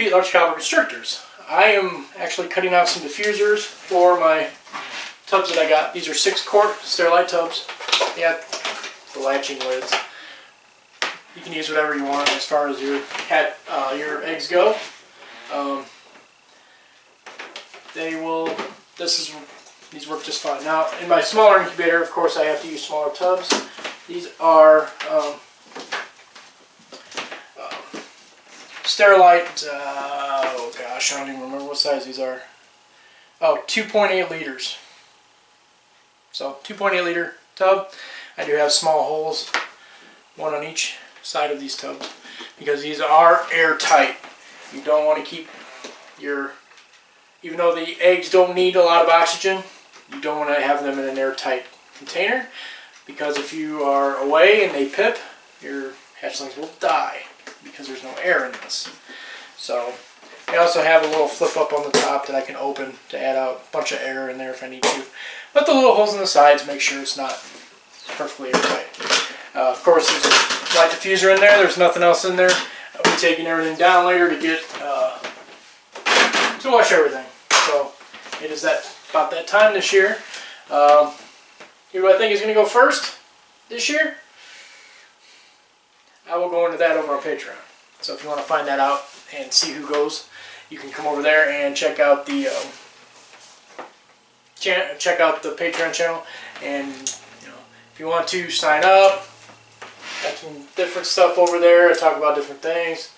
Pete Large Caliber Constrictors. I am actually cutting out some diffusers for my tubs that I got. These are 6-quart Sterilite tubs. They got the latching lids. You can use whatever you want as far as your eggs go. These work just fine. Now, in my smaller incubator, of course, I have to use smaller tubs. These are Sterilite, oh gosh, I don't even remember what size these are. Oh, 2.8 liters. So, 2.8 liter tub. I do have small holes, one on each side of these tubs, because these are airtight. You don't want to keep even though the eggs don't need a lot of oxygen, you don't want to have them in an airtight container, because if you are away and they pip, your hatchlings will die because there's no air in this. So I also have a little flip up on the top that I can open to add a bunch of air in there if I need to. But the little holes in the sides make sure it's not perfectly airtight. Of course, there's a light diffuser in there. There's nothing else in there. I'll be taking everything down later to get to wash everything. So it is about that time this year. Who do I think is going to go first this year? I will go into that over on Patreon. So if you want to find that out and see who goes, you can come over there and check out the Patreon channel. And if you want to sign up, got some different stuff over there. I talk about different things.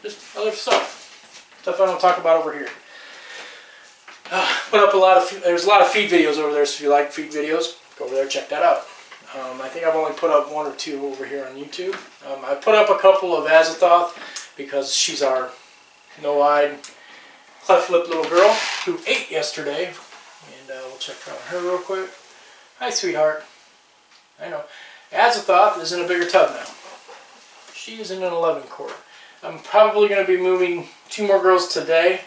Just other stuff I don't talk about over here. Put up there's a lot of feed videos over there, so if you like feed videos, go over there and check that out. I think I've only put up 1 or 2 over here on YouTube. I put up a couple of Azathoth because she's our no-eyed, cleft-lipped little girl who ate yesterday. And we'll check on her real quick. Hi, sweetheart. I know. Azathoth is in a bigger tub now. She is in an 11-quart. I'm probably going to be moving 2 more girls today.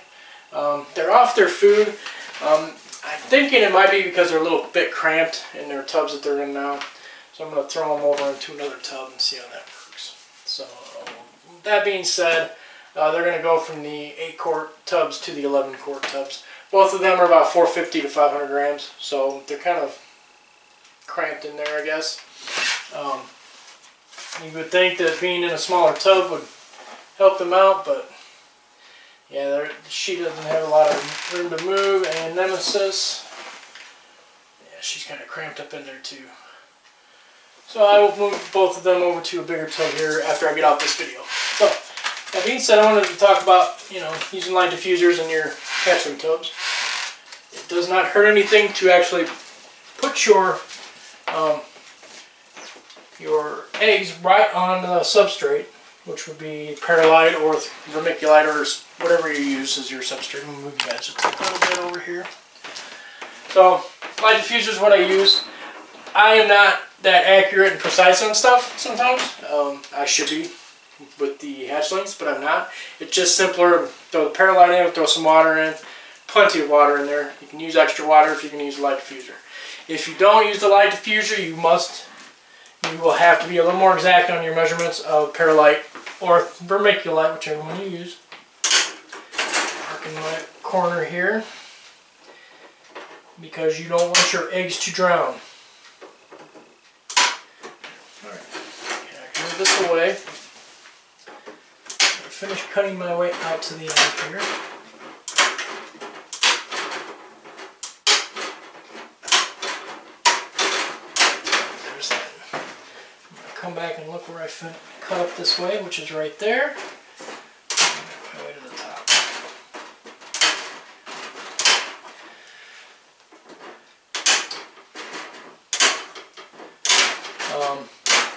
They're off their food. I'm thinking it might be because they're a little bit cramped in their tubs that they're in now. So I'm going to throw them over into another tub and see how that works. So that being said, they're going to go from the 8-quart tubs to the 11-quart tubs. Both of them are about 450 to 500 grams. So they're kind of cramped in there, I guess. You would think that being in a smaller tub would help them out, but yeah, she doesn't have a lot of room to move. And Nemesis, yeah, she's kind of cramped up in there too. So I will move both of them over to a bigger tub here after I get off this video. So that being said, I wanted to talk about using light diffusers in your hatchling tubs. It does not hurt anything to actually put your eggs right on the substrate, which would be Perlite or Vermiculite or whatever you use as your substrate. I'm going to move you guys just a little bit over here. So, light diffuser is what I use. I am not that accurate and precise on stuff sometimes. I should be with the hatchlings, but I'm not. It's just simpler. Throw the Perlite in, throw some water in, plenty of water in there. You can use extra water if you can use a light diffuser. If you don't use the light diffuser, you will have to be a little more exact on your measurements of Perlite or Vermiculite, whichever one you use. Marking my corner here because you don't want your eggs to drown. Alright, move this away. I'll finish cutting my way out to the end here. Come back and look where I cut up this way, which is right there. My way to the top.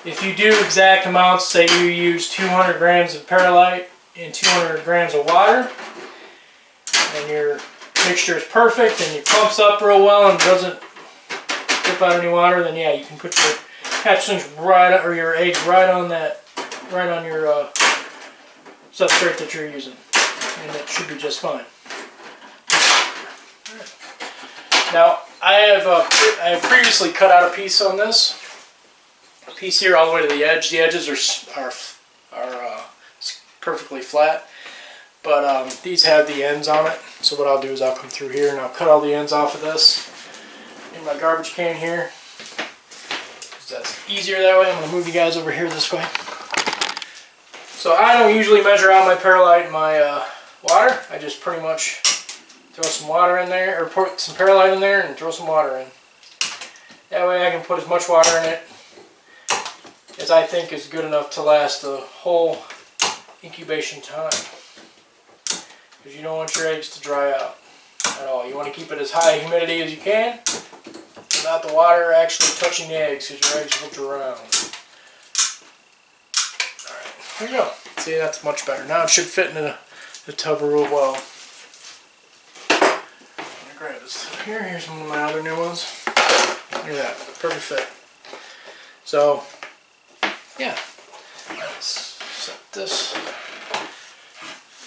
If you do exact amounts, say you use 200 grams of Perlite and 200 grams of water, and your mixture is perfect and it clumps up real well and doesn't drip out any water, then yeah, you can put your hatchlings or your eggs right on your substrate that you're using, and it should be just fine. Now I have previously cut out a piece on this piece here all the way to the edge. The edges are perfectly flat. But these have the ends on it. So what I'll do is I'll come through here and I'll cut all the ends off of this in my garbage can here. That's easier that way. I'm going to move you guys over here this way. So I don't usually measure out my perlite and my water. I just pretty much throw some water in there, or put some perlite in there and throw some water in. That way I can put as much water in it as I think is good enough to last the whole incubation time. Because you don't want your eggs to dry out at all. You want to keep it as high humidity as you can without the water actually touching the eggs, because your eggs will drown. Alright, there you go. See, that's much better. Now it should fit in the tub real well. I'm going to grab this here. Here's one of my other new ones. Look at that. Perfect fit. So, yeah. Let's set this. Do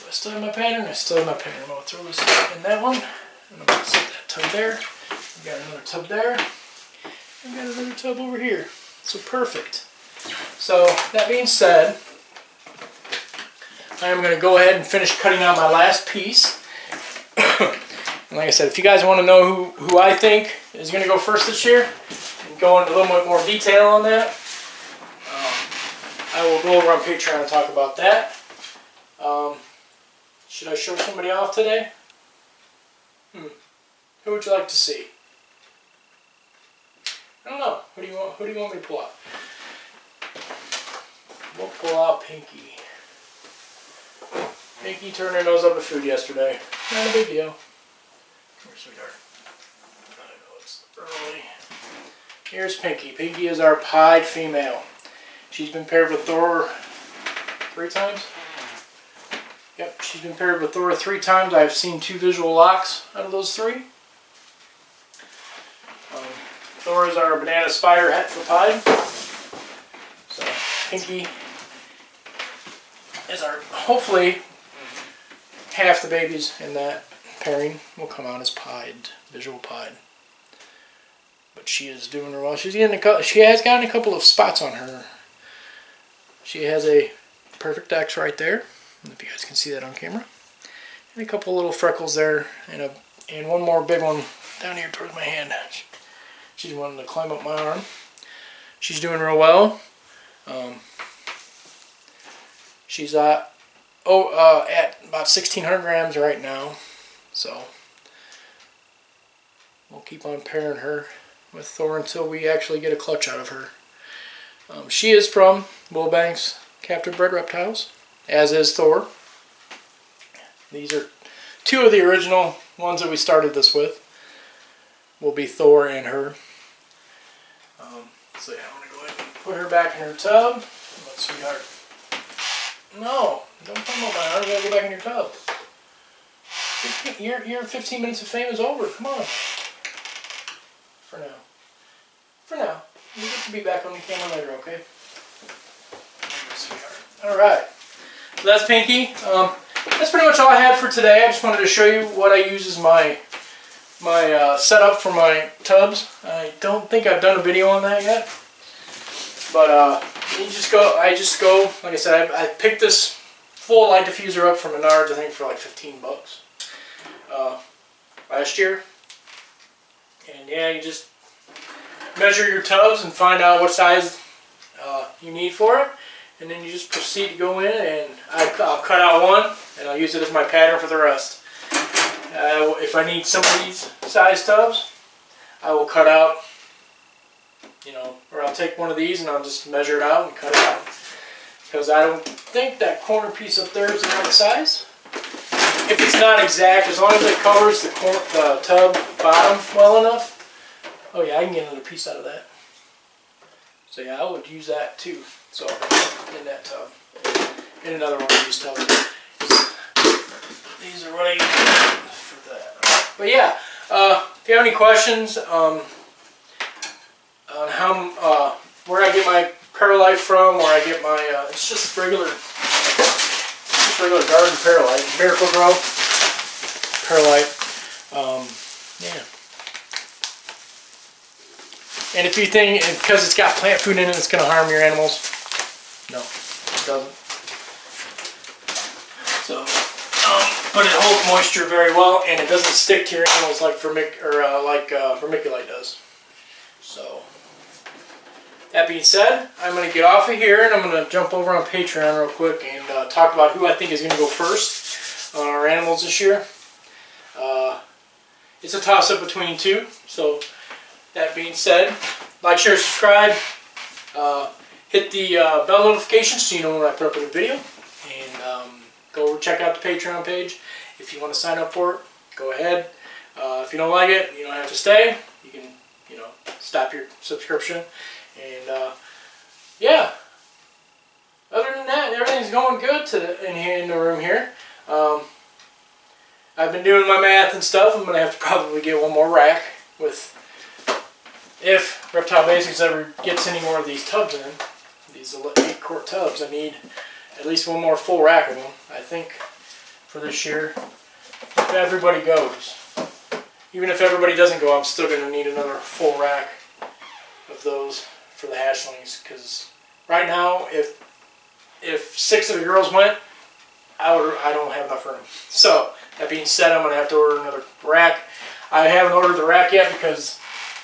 I still have my pattern? I still have my pattern. I'm going to throw this in that one. And I'm going to set that tub there. We've got another tub there. We've got another tub over here. So perfect. So that being said, I am going to go ahead and finish cutting out my last piece. And like I said, if you guys want to know who I think is going to go first this year, and go into a little bit more detail on that, I will go over on Patreon and talk about that. Should I show somebody off today? Who would you like to see? I don't know. Who do you want me to pull out? We'll pull out Pinky. Pinky turned her nose up to food yesterday. Not a big deal. Come here, sweetheart. I know it's early. Here's Pinky. Pinky is our pied female. She's been paired with Thor 3 times. Yep, she's been paired with Thor 3 times. I've seen 2 visual locks out of those 3. Thor is our banana spider het for pied. So Pinky is our, hopefully, half the babies in that pairing will come out as pied, visual pied. But she is doing her well. She has gotten a couple of spots on her. She has a perfect X right there. I don't know if you guys can see that on camera. And a couple little freckles there, and one more big one down here towards my hand. She's wanting to climb up my arm. She's doing real well. She's at about 1,600 grams right now. So we'll keep on pairing her with Thor until we actually get a clutch out of her. She is from Wilbanks Captive Bred Reptiles, as is Thor. These are 2 of the original ones that we started this with. Will be Thor and her. So yeah, I'm going to go ahead and put her back in her tub. Let's sweetheart. No, don't come up my arm. You got to go back in your tub. Your 15 minutes of fame is over. Come on. For now. For now. You get to be back on the camera later, okay? Sweetheart. Alright. So that's Pinky. That's pretty much all I had for today. I just wanted to show you what I use as my setup for my tubs. I don't think I've done a video on that yet. But I just go, like I said, I picked this full light diffuser up from Menards, I think for like 15 bucks last year. And yeah, you just measure your tubs and find out what size you need for it. And then you just proceed to go in, and I'll cut out one and I'll use it as my pattern for the rest. If I need some of these size tubs, I will cut out, or I'll take one of these and I'll just measure it out and cut it out. Because I don't think that corner piece up there is the right size. If it's not exact, as long as it covers the tub bottom well enough. Oh yeah, I can get another piece out of that. So yeah, I would use that too. So, in that tub. In another one of these tubs. These are what I use for that. But yeah, if you have any questions on how, where I get my perlite from, where I get my, it's just regular garden perlite, Miracle-Gro perlite. Yeah. And if you think, because it's got plant food in it, it's going to harm your animals, no, it doesn't. So, but it holds moisture very well, and it doesn't stick to your animals like vermiculite does. So, that being said, I'm going to get off of here, and I'm going to jump over on Patreon real quick and talk about who I think is going to go first on our animals this year. It's a toss-up between two. So, that being said, like, share, subscribe. Hit the bell notification so you know when I put up a new video. And go check out the Patreon page. If you want to sign up for it, go ahead. If you don't like it, you don't have to stay. You can, stop your subscription. And yeah, other than that, everything's going good in the room here. I've been doing my math and stuff. I'm going to have to probably get one more rack if Reptile Basics ever gets any more of these tubs in. These 8-quart tubs, I need at least one more full rack of them, I think, for this year. If everybody goes. Even if everybody doesn't go, I'm still going to need another full rack of those for the hatchlings. Because right now, if 6 of the girls went, I don't have enough room. So, that being said, I'm going to have to order another rack. I haven't ordered the rack yet because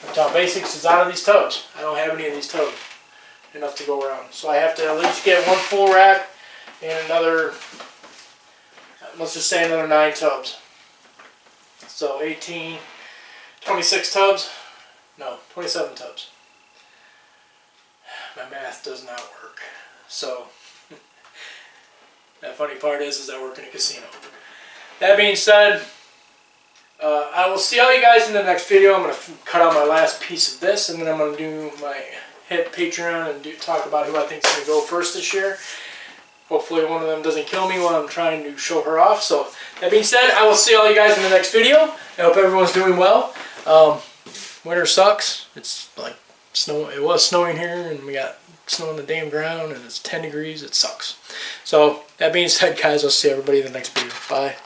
Reptile Basics is out of these tubs. I don't have any of these tubs enough to go around. So I have to at least get one full rack and another, let's just say another 9 tubs. So 26 tubs? No, 27 tubs. My math does not work. So, that funny part is I work in a casino. That being said, I will see all you guys in the next video. I'm going to cut out my last piece of this, and then I'm going to do hit Patreon and talk about who I think is going to go first this year. Hopefully one of them doesn't kill me while I'm trying to show her off. So, that being said, I will see all you guys in the next video. I hope everyone's doing well. Winter sucks. It's like snow. It was snowing here, and we got snow on the damn ground, and it's 10 degrees. It sucks. So, that being said, guys, I'll see everybody in the next video. Bye.